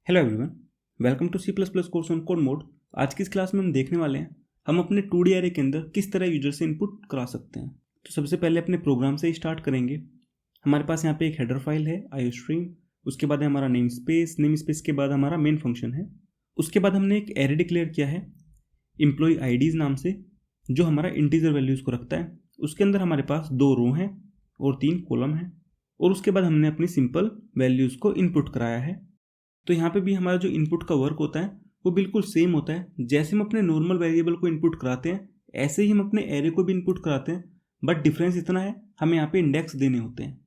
Hello everyone, welcome to C++ course on code mode. आज की इस क्लास में हम देखने वाले हैं हम अपने 2D एरे के अंदर किस तरह यूजर से इनपुट करा सकते हैं। तो सबसे पहले अपने प्रोग्राम से ही स्टार्ट करेंगे। हमारे पास यहाँ पे एक हेडर फाइल है IOStream, उसके बाद है हमारा नेम स्पेस के बाद हमारा मेन फंक्शन है। उसके बाद हमने एक एरे डिक्लेयर किया है एम्प्लॉय आईडीज़ नाम से, जो हमारा इंटीजर वैल्यूज़ को रखता है। उसके अंदर हमारे पास 2 रो हैं और 3 कॉलम हैं, और उसके बाद हमने अपनी सिंपल वैल्यूज़ को इनपुट कराया है। तो यहाँ पे भी हमारा जो इनपुट का वर्क होता है वो बिल्कुल सेम होता है। जैसे हम अपने नॉर्मल वेरिएबल को इनपुट कराते हैं ऐसे ही हम अपने एरे को भी इनपुट कराते हैं, बट डिफरेंस इतना है हमें यहाँ पे इंडेक्स देने होते हैं।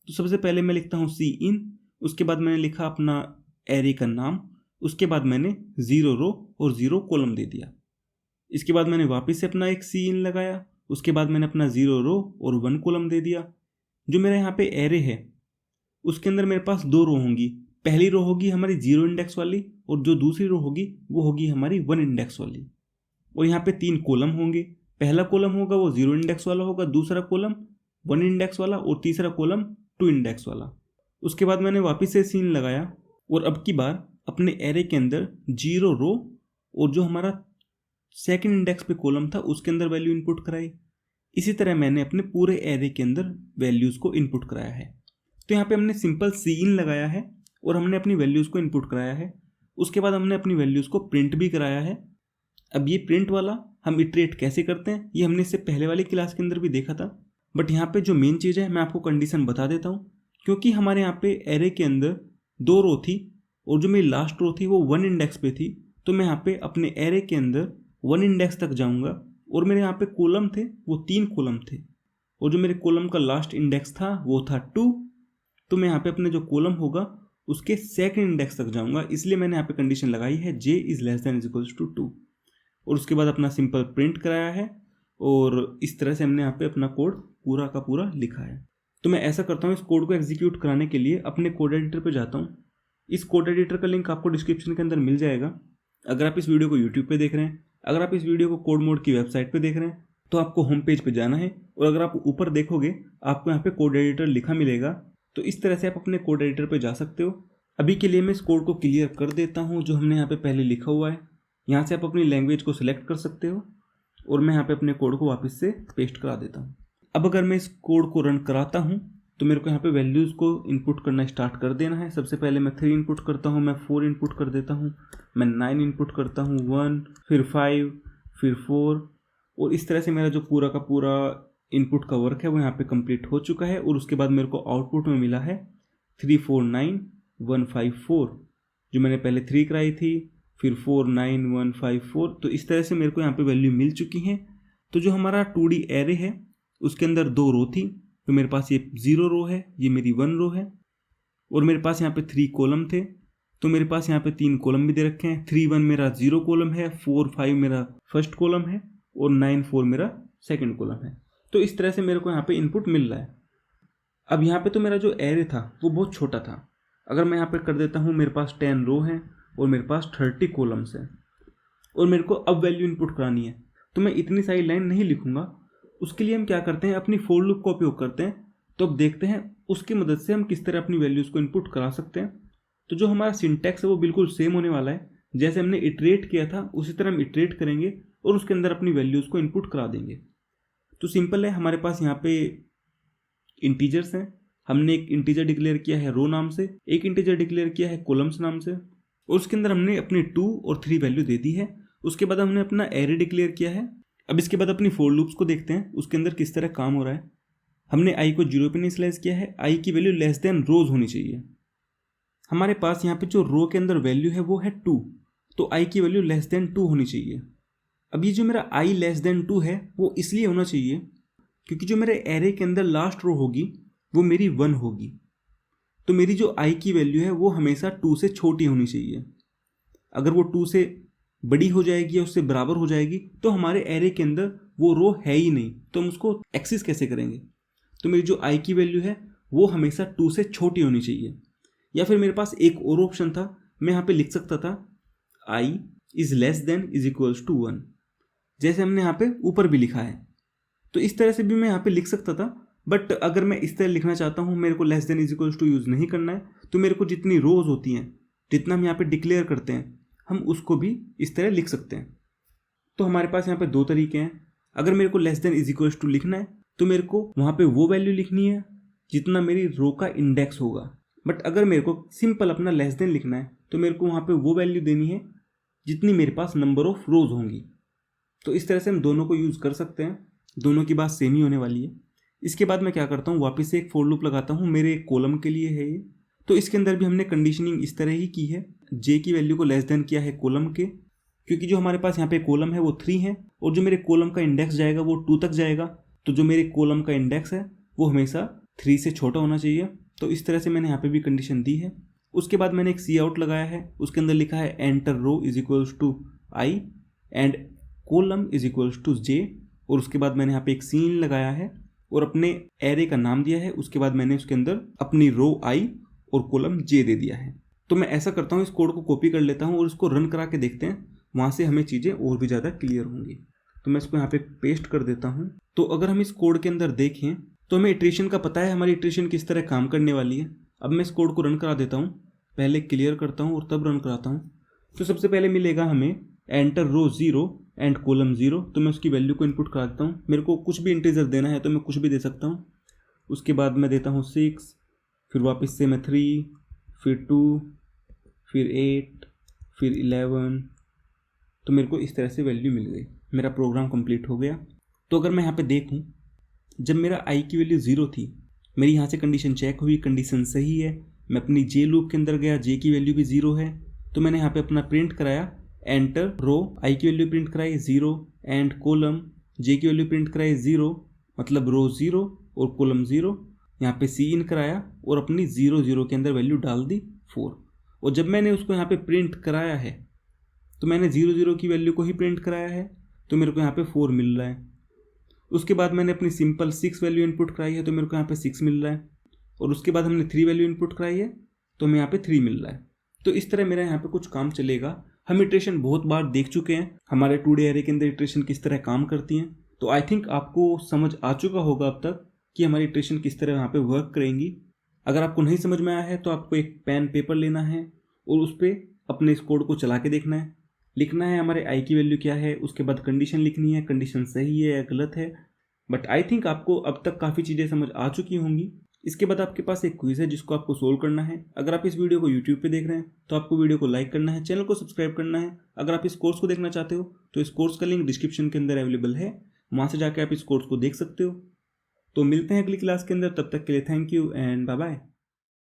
तो सबसे पहले मैं लिखता हूँ Cin, उसके बाद मैंने लिखा अपना एरे का नाम, उसके बाद मैंने 0 रो और 0 कॉलम दे दिया। इसके बाद मैंने वापस से अपना एक Cin लगाया, उसके बाद मैंने अपना 0 रो और 1 कॉलम दे दिया। जो मेरा यहाँ पे एरे है उसके अंदर मेरे पास 2 रो होंगी। पहली रो होगी हमारी 0 इंडेक्स वाली, और जो दूसरी रो होगी वो होगी हमारी 1 इंडेक्स वाली। और यहाँ पे 3 कॉलम होंगे। पहला कॉलम होगा वो 0 इंडेक्स वाला होगा, दूसरा कॉलम 1 इंडेक्स वाला और तीसरा कॉलम 2 इंडेक्स वाला। उसके बाद मैंने वापस से सीन लगाया और अब की बार अपने एरे के अंदर 0 रो और जो हमारा सेकंड इंडेक्स पे कॉलम था उसके अंदर वैल्यू इनपुट कराई। इसी तरह मैंने अपने पूरे एरे के अंदर वैल्यूज़ को इनपुट कराया है। तो यहाँ पे हमने सिंपल Cin लगाया है और हमने अपनी वैल्यूज़ को इनपुट कराया है। उसके बाद हमने अपनी वैल्यूज़ को प्रिंट भी कराया है। अब ये प्रिंट वाला हम इटरेट कैसे करते हैं ये हमने इससे पहले वाली क्लास के अंदर भी देखा था, बट यहाँ पे जो मेन चीज़ है मैं आपको कंडीशन बता देता हूँ। क्योंकि हमारे यहाँ पे एरे के अंदर 2 रो थी और जो मेरी लास्ट रो थी वो 1 इंडेक्स पे थी, तो मैं यहाँ पे अपने एरे के अंदर 1 इंडेक्स तक जाऊँगा और मेरे यहाँ पे कॉलम थे वो 3 कॉलम थे, और जो मेरे कॉलम का लास्ट इंडेक्स था वो था 2। तो मैं यहाँ पे अपने जो कॉलम होगा उसके सेकंड इंडेक्स तक जाऊंगा, इसलिए मैंने यहाँ पे कंडीशन लगाई है j <= 2। और उसके बाद अपना सिंपल प्रिंट कराया है और इस तरह से हमने यहाँ पे अपना कोड पूरा का पूरा लिखा है। तो मैं ऐसा करता हूँ, इस कोड को एग्जीक्यूट कराने के लिए अपने कोड एडिटर पे जाता हूँ। इस कोड एडिटर का लिंक आपको डिस्क्रिप्शन के अंदर मिल जाएगा। अगर आप इस वीडियो को यूट्यूब पर देख रहे हैं, अगर आप इस वीडियो को कोड मोड की वेबसाइट पर देख रहे हैं तो आपको होम पेज पर जाना है, और अगर आप ऊपर देखोगे आपको यहाँ पे कोड एडिटर लिखा मिलेगा। तो इस तरह से आप अपने कोड एडिटर पे जा सकते हो। अभी के लिए मैं इस कोड को क्लियर कर देता हूँ जो हमने यहाँ पे पहले लिखा हुआ है। यहाँ से आप अपनी लैंग्वेज को सिलेक्ट कर सकते हो और मैं यहाँ पे अपने कोड को वापस से पेस्ट करा देता हूँ। अब अगर मैं इस कोड को रन कराता हूँ तो मेरे को यहाँ पे वैल्यूज़ को इनपुट करना स्टार्ट कर देना है। सबसे पहले मैं 3 इनपुट करता हूँ, मैं 4 इनपुट कर देता हूँ, मैं 9 इनपुट करता हूँ, 1 फिर 5 फिर 4, और इस तरह से मेरा जो पूरा का पूरा इनपुट का वर्क है वो यहाँ पे कंप्लीट हो चुका है। और उसके बाद मेरे को आउटपुट में मिला है 349154, जो मैंने पहले 3 कराई थी, फिर 49154। तो इस तरह से मेरे को यहाँ पे वैल्यू मिल चुकी है। तो जो हमारा 2D एरे है उसके अंदर 2 रो थी, तो मेरे पास ये 0 रो है, ये मेरी 1 रो है, और मेरे पास यहाँ पे 3 कॉलम थे, तो मेरे पास यहाँ पे 3 कॉलम भी दे रखे हैं। 3 1 मेरा 0 कॉलम है, 4 5 मेरा फर्स्ट कॉलम है, और 9 4 मेरा सेकेंड कॉलम है। तो इस तरह से मेरे को यहाँ पे इनपुट मिल रहा है। अब यहाँ पे तो मेरा जो एरे था वो बहुत छोटा था। अगर मैं यहाँ पे कर देता हूँ, मेरे पास 10 रो हैं और मेरे पास 30 कॉलम्स हैं, और मेरे को अब वैल्यू इनपुट करानी है, तो मैं इतनी सारी लाइन नहीं लिखूंगा। उसके लिए हम क्या करते हैं, अपनी फॉर लूप का उपयोग करते हैं। तो अब देखते हैं उसकी मदद से हम किस तरह अपनी वैल्यूज़ को इनपुट करा सकते हैं। तो जो हमारा सिंटैक्स है वो बिल्कुल सेम होने वाला है। जैसे हमने इटरेट किया था उसी तरह हम इटरेट करेंगे और उसके अंदर अपनी वैल्यूज़ को इनपुट करा देंगे। तो सिंपल है, हमारे पास यहाँ पे इंटीजर्स हैं। हमने एक इंटीजर डिक्लेयर किया है रो नाम से, एक इंटीजर डिक्लेयर किया है कॉलम्स नाम से, और उसके अंदर हमने अपनी 2 और 3 वैल्यू दे दी है। उसके बाद हमने अपना एरे डिक्लेयर किया है। अब इसके बाद अपनी फॉर लूप्स को देखते हैं उसके अंदर किस तरह काम हो रहा है। हमने आई को 0 पे इनिशियलाइज किया है, आई की वैल्यू लेस देन रोज होनी चाहिए। हमारे पास यहाँ पे जो रो के अंदर वैल्यू है वो है 2, तो आई की वैल्यू लेस देन 2 होनी चाहिए। अब ये जो मेरा आई लेस देन 2 है वो इसलिए होना चाहिए क्योंकि जो मेरे एरे के अंदर लास्ट रो होगी वो मेरी 1 होगी, तो मेरी जो आई की वैल्यू है वो हमेशा 2 से छोटी होनी चाहिए। अगर वो 2 से बड़ी हो जाएगी या उससे बराबर हो जाएगी तो हमारे एरे के अंदर वो रो है ही नहीं, तो हम उसको एक्सेस कैसे करेंगे। तो मेरी जो आई की वैल्यू है वो हमेशा 2 से छोटी होनी चाहिए। या फिर मेरे पास एक और ऑप्शन था, मैं यहाँ पे लिख सकता था I is less than is equals to 1, जैसे हमने यहाँ पे ऊपर भी लिखा है। तो इस तरह से भी मैं यहाँ पे लिख सकता था, बट अगर मैं इस तरह लिखना चाहता हूँ, मेरे को less than is equals to use नहीं करना है, तो मेरे को जितनी रोज होती हैं जितना हम यहाँ पे डिक्लेयर करते हैं हम उसको भी इस तरह लिख सकते हैं। तो हमारे पास यहाँ पे दो तरीके हैं। अगर मेरे को less than is equals to लिखना है तो मेरे को वहाँ पे वो वैल्यू लिखनी है जितना मेरी रो का इंडेक्स होगा। बट अगर मेरे को सिंपल अपना लेस देन लिखना है तो मेरे को वहाँ पे वो वैल्यू देनी है जितनी मेरे पास नंबर ऑफ रोज होंगी। तो इस तरह से हम दोनों को यूज़ कर सकते हैं, दोनों की बात सेम ही होने वाली है। इसके बाद मैं क्या करता हूँ, वापस से एक फॉर लूप लगाता हूँ। मेरे कॉलम के लिए है ये, तो इसके अंदर भी हमने कंडीशनिंग इस तरह ही की है। जे की वैल्यू को लेस देन किया है कॉलम के, क्योंकि जो हमारे पास यहाँ पे कॉलम है वो 3 है और जो मेरे कॉलम का इंडेक्स जाएगा वो 2 तक जाएगा। तो जो मेरे कॉलम का इंडेक्स है वो हमेशा 3 से छोटा होना चाहिए। तो इस तरह से मैंने यहाँ पे भी कंडीशन दी है। उसके बाद मैंने एक सी आउट लगाया है, उसके अंदर लिखा है enter row is equals to I and column is equals to J. और उसके बाद मैंने यहाँ पे एक सीन लगाया है और अपने एरे का नाम दिया है। उसके बाद मैंने उसके अंदर अपनी रो आई और कॉलम जे दे दिया है। तो मैं ऐसा करता हूँ, इस कोड को कॉपी कर लेता हूँ और इसको रन करा के देखते हैं, वहाँ से हमें चीज़ें और भी ज़्यादा क्लियर होंगी। तो मैं इसको यहाँ पे पेस्ट कर देता हूँ। तो अगर हम इस कोड के अंदर देखें तो हमें इटरेशन का पता है, हमारी इटरेशन किस तरह काम करने वाली है। अब मैं इस कोड को रन करा देता हूँ, पहले क्लियर करता हूँ और तब रन कराता हूँ। तो सबसे पहले मिलेगा हमें एंटर रो 0 एंड कॉलम 0। तो मैं उसकी वैल्यू को इनपुट करा देता हूँ। मेरे को कुछ भी इंटीजर देना है तो मैं कुछ भी दे सकता हूँ। उसके बाद मैं देता हूँ 6, फिर वापस से मैं 3, फिर 2, फिर 8, फिर 11। तो मेरे को इस तरह से वैल्यू मिल गई, मेरा प्रोग्राम कंप्लीट हो गया। तो अगर मैं यहाँ पे देखूँ, जब मेरा आई की वैल्यू 0 थी, मेरी यहाँ से कंडीशन चेक हुई, कंडीशन सही है। मैं अपनी जे लूप के अंदर गया, जे की वैल्यू भी 0 है। तो मैंने यहाँ पे अपना प्रिंट कराया एंटर रो, आई की वैल्यू प्रिंट कराई 0 एंड कॉलम, जे की वैल्यू प्रिंट कराई 0, मतलब रो 0 और कॉलम 0। यहाँ पे सी इन कराया और अपनी 0 0 के अंदर वैल्यू डाल दी 4। और जब मैंने उसको यहाँ पे प्रिंट कराया है तो मैंने 0 0 की वैल्यू को ही प्रिंट कराया है, तो मेरे को यहाँ पे 4 मिल रहा है। उसके बाद मैंने अपनी सिंपल 6 वैल्यू इनपुट कराई है तो मेरे को यहाँ पे 6 मिल रहा है। और उसके बाद हमने 3 वैल्यू इनपुट कराई है तो हमें यहाँ पे 3 मिल रहा है। तो इस तरह मेरा यहाँ पे कुछ काम चलेगा। हम इटरेशन बहुत बार देख चुके हैं, हमारे 2D एरे के अंदर इटरेशन किस तरह काम करती हैं। तो आई थिंक आपको समझ आ चुका होगा अब तक कि हमारी इटरेशन किस तरह यहाँ पे वर्क करेंगी। अगर आपको नहीं समझ में आया है तो आपको एक पेन पेपर लेना है और उस पर अपने इस कोड को चला के देखना है, लिखना है हमारे आई की वैल्यू क्या है, उसके बाद कंडीशन लिखनी है, कंडीशन सही है या गलत है। बट आई थिंक आपको अब तक काफ़ी चीज़ें समझ आ चुकी होंगी। इसके बाद आपके पास एक क्विज है जिसको आपको सोल्व करना है। अगर आप इस वीडियो को यूट्यूब पे देख रहे हैं तो आपको वीडियो को लाइक करना है, चैनल को सब्सक्राइब करना है। अगर आप इस कोर्स को देखना चाहते हो तो इस कोर्स का लिंक डिस्क्रिप्शन के अंदर अवेलेबल है, वहाँ से जाकर आप इस कोर्स को देख सकते हो। तो मिलते हैं अगली क्लास के अंदर, तब तक के लिए thank you and bye bye.